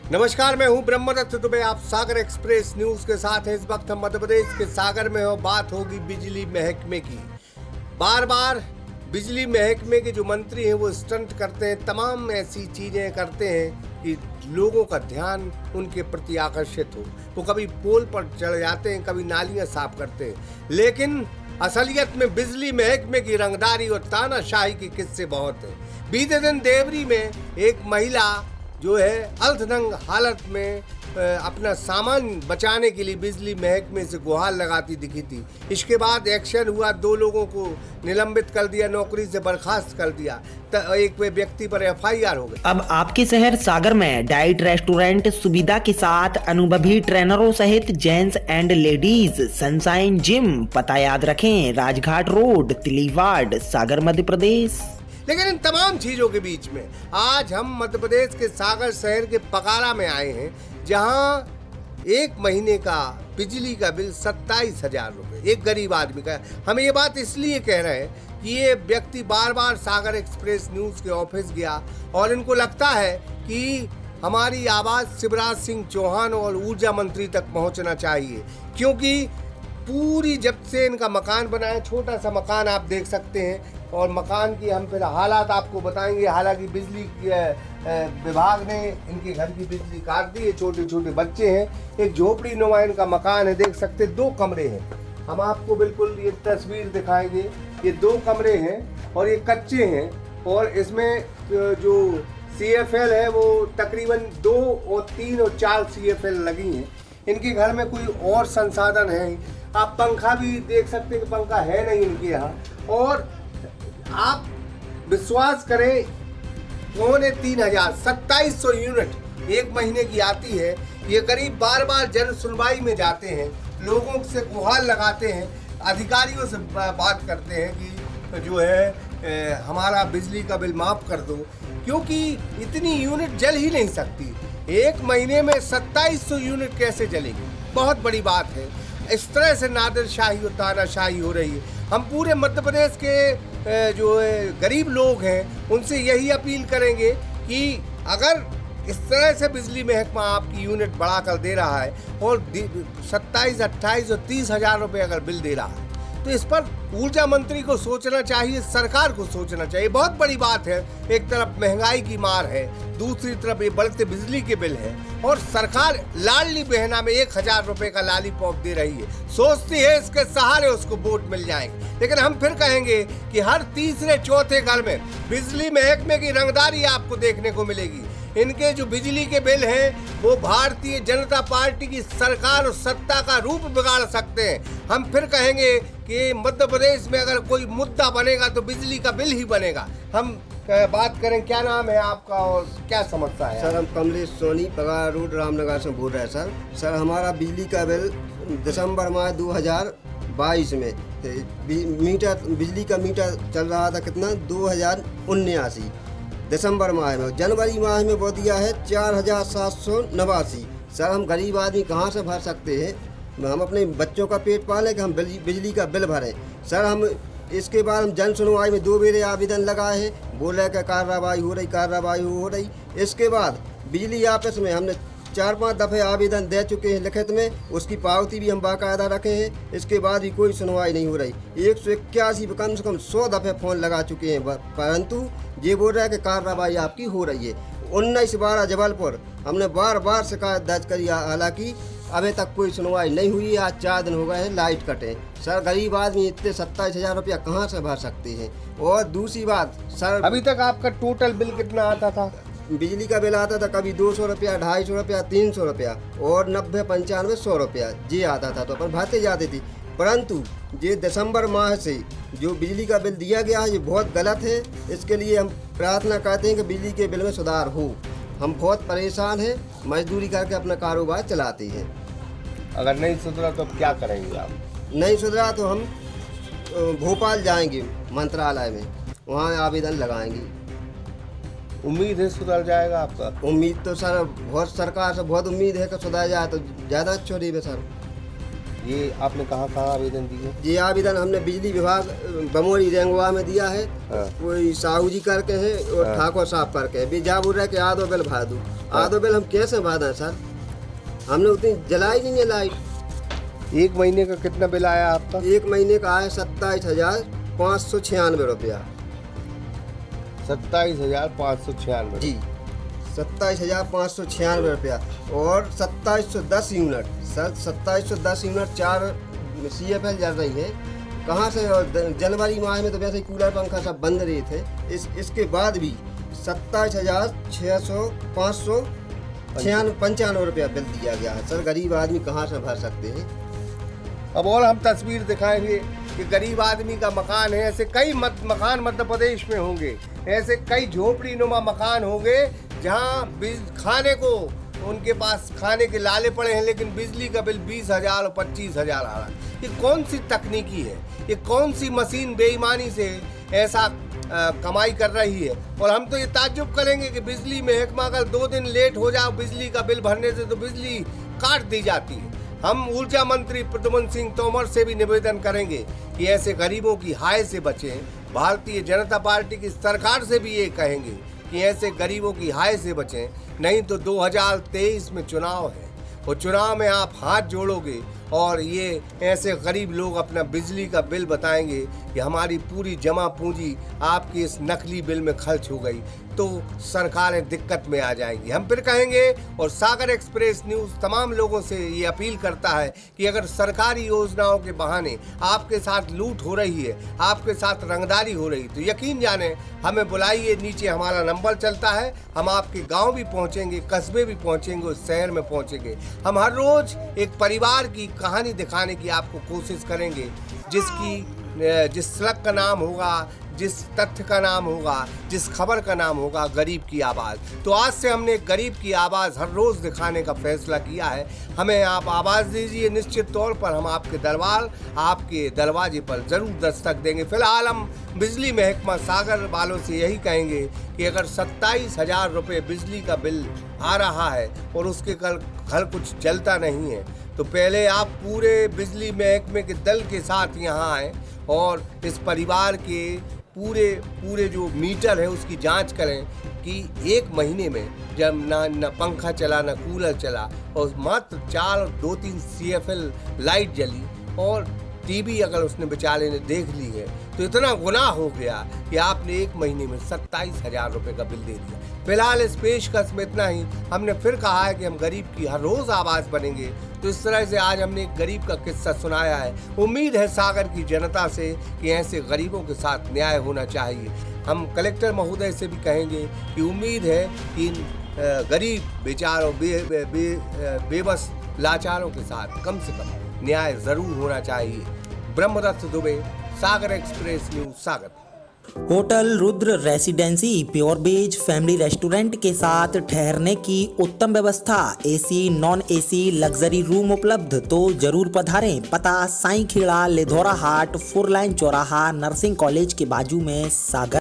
नमस्कार, मैं हूं ब्रह्मदत्त दुबे। आप सागर एक्सप्रेस न्यूज के साथ हैं। इस वक्त हम मध्य प्रदेश के सागर में हो, बात होगी बिजली महकमे की। बार बार बिजली महकमे के जो मंत्री हैं वो स्टंट करते हैं, तमाम ऐसी चीज़ें करते हैं कि लोगों का ध्यान उनके प्रति आकर्षित हो। वो कभी पोल पर चढ़ जाते हैं, कभी नालियां साफ करते हैं, लेकिन असलियत में बिजली महकमे की रंगदारी और तानाशाही के किस्से बहुत हैं। बीते दिन देवरी में एक महिला जो है अर्धनंग हालत में अपना सामान बचाने के लिए बिजली महकमे से गुहार लगाती दिखी थी। इसके बाद एक्शन हुआ, 2 लोगों को निलंबित कर दिया, नौकरी से बर्खास्त कर दिया, एक व्यक्ति पर FIR हो गई। अब आपके शहर सागर में डाइट रेस्टोरेंट सुविधा के साथ अनुभवी ट्रेनरों सहित gents and ladies sunshine gym. पता याद रखें, राजघाट रोड, तिलीवाड़, सागर, मध्य प्रदेश। लेकिन इन तमाम चीजों के बीच में आज हम मध्य प्रदेश के सागर शहर के पकारा में आए हैं, जहां 1 महीने का बिजली का बिल 27,000 रुपये एक गरीब आदमी का। हम ये बात इसलिए कह रहे हैं कि ये व्यक्ति बार बार सागर एक्सप्रेस न्यूज के ऑफिस गया और इनको लगता है कि हमारी आवाज़ शिवराज सिंह चौहान और ऊर्जा मंत्री तक पहुंचना चाहिए, क्योंकि पूरी जब से इनका मकान बना है, छोटा सा मकान आप देख सकते हैं, और मकान की हम फिर हालात आपको बताएंगे। हालांकि बिजली विभाग ने इनके घर की बिजली काट दी है, छोटे छोटे बच्चे हैं, एक झोपड़ी नुमा इनका मकान है, देख सकते 2 कमरे हैं। हम आपको बिल्कुल ये तस्वीर दिखाएंगे। ये 2 कमरे हैं और ये कच्चे हैं, और इसमें जो CFL है वो तकरीबन 2 और 3 और 4 CFL लगी हैं। इनके घर में कोई और संसाधन है, आप पंखा भी देख सकते हैं कि पंखा है नहीं इनके यहाँ। और आप विश्वास करें, 3,500 2700 यूनिट 1 महीने की आती है। ये गरीब बार बार जन सुनवाई में जाते हैं, लोगों से गुहार लगाते हैं, अधिकारियों से बात करते हैं कि जो है हमारा बिजली का बिल माफ़ कर दो, क्योंकि इतनी यूनिट जल ही नहीं सकती। 1 महीने में 2700 यूनिट कैसे जलेगी? बहुत बड़ी बात है। इस तरह से नादिरशाही और तानाशाही हो रही है। हम पूरे मध्य प्रदेश के जो गरीब लोग हैं उनसे यही अपील करेंगे कि अगर इस तरह से बिजली महकमा आपकी यूनिट बढ़ा कर दे रहा है और 27, 28 और 30,000 रुपये अगर बिल दे रहा है, तो इस पर ऊर्जा मंत्री को सोचना चाहिए, सरकार को सोचना चाहिए। बहुत बड़ी बात है, एक तरफ महंगाई की मार है, दूसरी तरफ ये बढ़ते बिजली के बिल है, और सरकार लाडली बहना में 1,000 रुपए का लॉलीपॉप दे रही है, सोचती है इसके सहारे उसको वोट मिल जाएंगे। लेकिन हम फिर कहेंगे कि हर तीसरे चौथे घर में बिजली महकमे की रंगदारी आपको देखने को मिलेगी। इनके जो बिजली के बिल हैं वो भारतीय जनता पार्टी की सरकार और सत्ता का रूप बिगाड़ सकते हैं। हम फिर कहेंगे कि मध्य प्रदेश में अगर कोई मुद्दा बनेगा तो बिजली का बिल ही बनेगा। हम बात करें, क्या नाम है आपका और क्या समस्या है? सर, हम कमलेश सोनी, पगार रोड, रामनगर से बोल रहे हैं सर। सर, हमारा बिजली का बिल दिसंबर माह 2022 में बिजली का मीटर चल रहा था कितना, 2079 दिसंबर माह में। जनवरी माह में वो दिया है 4,789। सर, हम गरीब आदमी कहाँ से भर सकते हैं? हम अपने बच्चों का पेट पालें कि हम बिजली का बिल भरें? सर, हम इसके बाद हम जन सुनवाई में 2 बार आवेदन लगाए हैं, बोले कि कार्रवाई हो रही। इसके बाद बिजली ऑफिस में हमने 4-5 दफ़े आवेदन दे चुके हैं लिखित में, उसकी पावती भी हम बाकायदा रखे हैं। इसके बाद भी कोई सुनवाई नहीं हो रही। 181 कम से कम 100 दफ़े फ़ोन लगा चुके हैं, परंतु ये बोल रहा है कि कार्रवाई आपकी हो रही है। 19/12 जबलपुर हमने बार शिकायत दर्ज करी, हालांकि अभी तक कोई सुनवाई नहीं हुई। आज 4 दिन हो गए हैं लाइट कटे। सर, गरीब आदमी इतने 27,000 रुपया कहाँ से भर सकते हैं? और दूसरी बात सर, अभी तक आपका टोटल बिल कितना आता था? बिजली का बिल आता था कभी 200 रुपया, 250 रुपया, 300 रुपया और 90, 95, 100 रुपया ये आता था, तो अपन भरते जाते थे। परंतु ये दिसंबर माह से जो बिजली का बिल दिया गया है ये बहुत गलत है। इसके लिए हम प्रार्थना करते हैं कि बिजली के बिल में सुधार हो। हम बहुत परेशान हैं, मजदूरी करके अपना कारोबार चलाते हैं। अगर नहीं सुधरा तो क्या करेंगे आप? नहीं सुधरा तो हम भोपाल जाएंगे, मंत्रालय में, वहाँ आवेदन लगाएंगे। उम्मीद है सुधर जाएगा आपका? उम्मीद तो सर बहुत, सरकार से बहुत उम्मीद है कि सुधर जाए तो ज़्यादा अच्छा रही है सर। ये आपने कहाँ आवेदन दिए? ये आवेदन हमने बिजली विभाग बमोरी रेंगवा में दिया है। हाँ। कोई साहू जी करके है और हाँ। ठाकुर साहब करके है। जा बोल रहे कि आ दो बिल भर दूँ। आधो बिल हम कैसे बांधा सर, हमने उतनी जलाई नहीं है लाइट। एक महीने का कितना बिल आया आपका? एक महीने का आया 27,596 रुपया। 27,596 जी, 27,596 रुपया। और 2710 यूनिट सर, 2710 यूनिट 4 CFL जल रही है। कहाँ से? और जनवरी माह में तो वैसे ही कूलर पंखा सब बंद रहे थे। इसके बाद भी 27,595 रुपया बिल दिया गया है सर। गरीब आदमी कहाँ से भर सकते हैं? अब और हम तस्वीर दिखाएंगे कि गरीब आदमी का मकान है। ऐसे कई मकान मध्य प्रदेश में होंगे, ऐसे कई झोपड़ी नुमा मकान होंगे जहाँ खाने को उनके पास खाने के लाले पड़े हैं, लेकिन बिजली का बिल 20,000 और 25,000 आ रहा है। ये कौन सी तकनीकी है? ये कौन सी मशीन बेईमानी से ऐसा कमाई कर रही है? और हम तो ये ताज्जुब करेंगे कि बिजली महकमा अगर 2 दिन लेट हो जाओ बिजली का बिल भरने से तो बिजली काट दी जाती है। हम ऊर्जा मंत्री प्रद्युम्न सिंह तोमर से भी निवेदन करेंगे कि ऐसे गरीबों की हाय से बचें। भारतीय जनता पार्टी की सरकार से भी ये कहेंगे कि ऐसे गरीबों की हाय से बचें, नहीं तो 2023 में चुनाव है और चुनाव में आप हाथ जोड़ोगे और ये ऐसे गरीब लोग अपना बिजली का बिल बताएंगे कि हमारी पूरी जमा पूंजी आपकी इस नकली बिल में खर्च हो गई, तो सरकारें दिक्कत में आ जाएंगी। हम फिर कहेंगे और सागर एक्सप्रेस न्यूज़ तमाम लोगों से ये अपील करता है कि अगर सरकारी योजनाओं के बहाने आपके साथ लूट हो रही है, आपके साथ रंगदारी हो रही, तो यकीन जाने हमें बुलाइए। नीचे हमारा नंबर चलता है, हम आपके गांव भी पहुंचेंगे, कस्बे भी पहुंचेंगे, उस शहर में पहुंचेंगे। हम हर रोज एक परिवार की कहानी दिखाने की आपको कोशिश करेंगे, जिस सड़क का नाम होगा, जिस तथ्य का नाम होगा, जिस खबर का नाम होगा गरीब की आवाज़। तो आज से हमने गरीब की आवाज़ हर रोज़ दिखाने का फैसला किया है। हमें आप आवाज़ दीजिए, निश्चित तौर पर हम आपके दरवाजे पर ज़रूर दस्तक देंगे। फिलहाल हम बिजली महकमा सागर वालों से यही कहेंगे कि अगर 27,000 रुपये बिजली का बिल आ रहा है और उसके घर कुछ चलता नहीं है, तो पहले आप पूरे बिजली महकमे के दल के साथ यहाँ आएँ और इस परिवार के पूरे जो मीटर है उसकी जांच करें कि एक महीने में जब ना पंखा चला, ना कूलर चला और मात्र 4 और 2-3 CFL लाइट जली और टीवी अगर उसने बेचारे ने देख ली है, तो इतना गुनाह हो गया कि आपने एक महीने में 27,000 रुपये का बिल दे दिया। फिलहाल इस पेशकश में इतना ही। हमने फिर कहा है कि हम गरीब की हर रोज़ आवाज़ बनेंगे, तो इस तरह से आज हमने एक गरीब का किस्सा सुनाया है। उम्मीद है सागर की जनता से कि ऐसे गरीबों के साथ न्याय होना चाहिए। हम कलेक्टर महोदय से भी कहेंगे कि उम्मीद है कि इन गरीब बेचारों बेबस लाचारों के साथ कम से कम न्याय ज़रूर होना चाहिए। Brahmadatt Dubey, Sagar Express News, Sagar. Hotel Rudra Residency pure veg family restaurant के साथ ठहरने की उत्तम व्यवस्था, AC non AC luxury room उपलब्ध, तो जरूर पधारें। पता साईं खेड़ा, लिधौरा हाट, 4 लाइन चौराहा, नर्सिंग कॉलेज के बाजू में, सागर।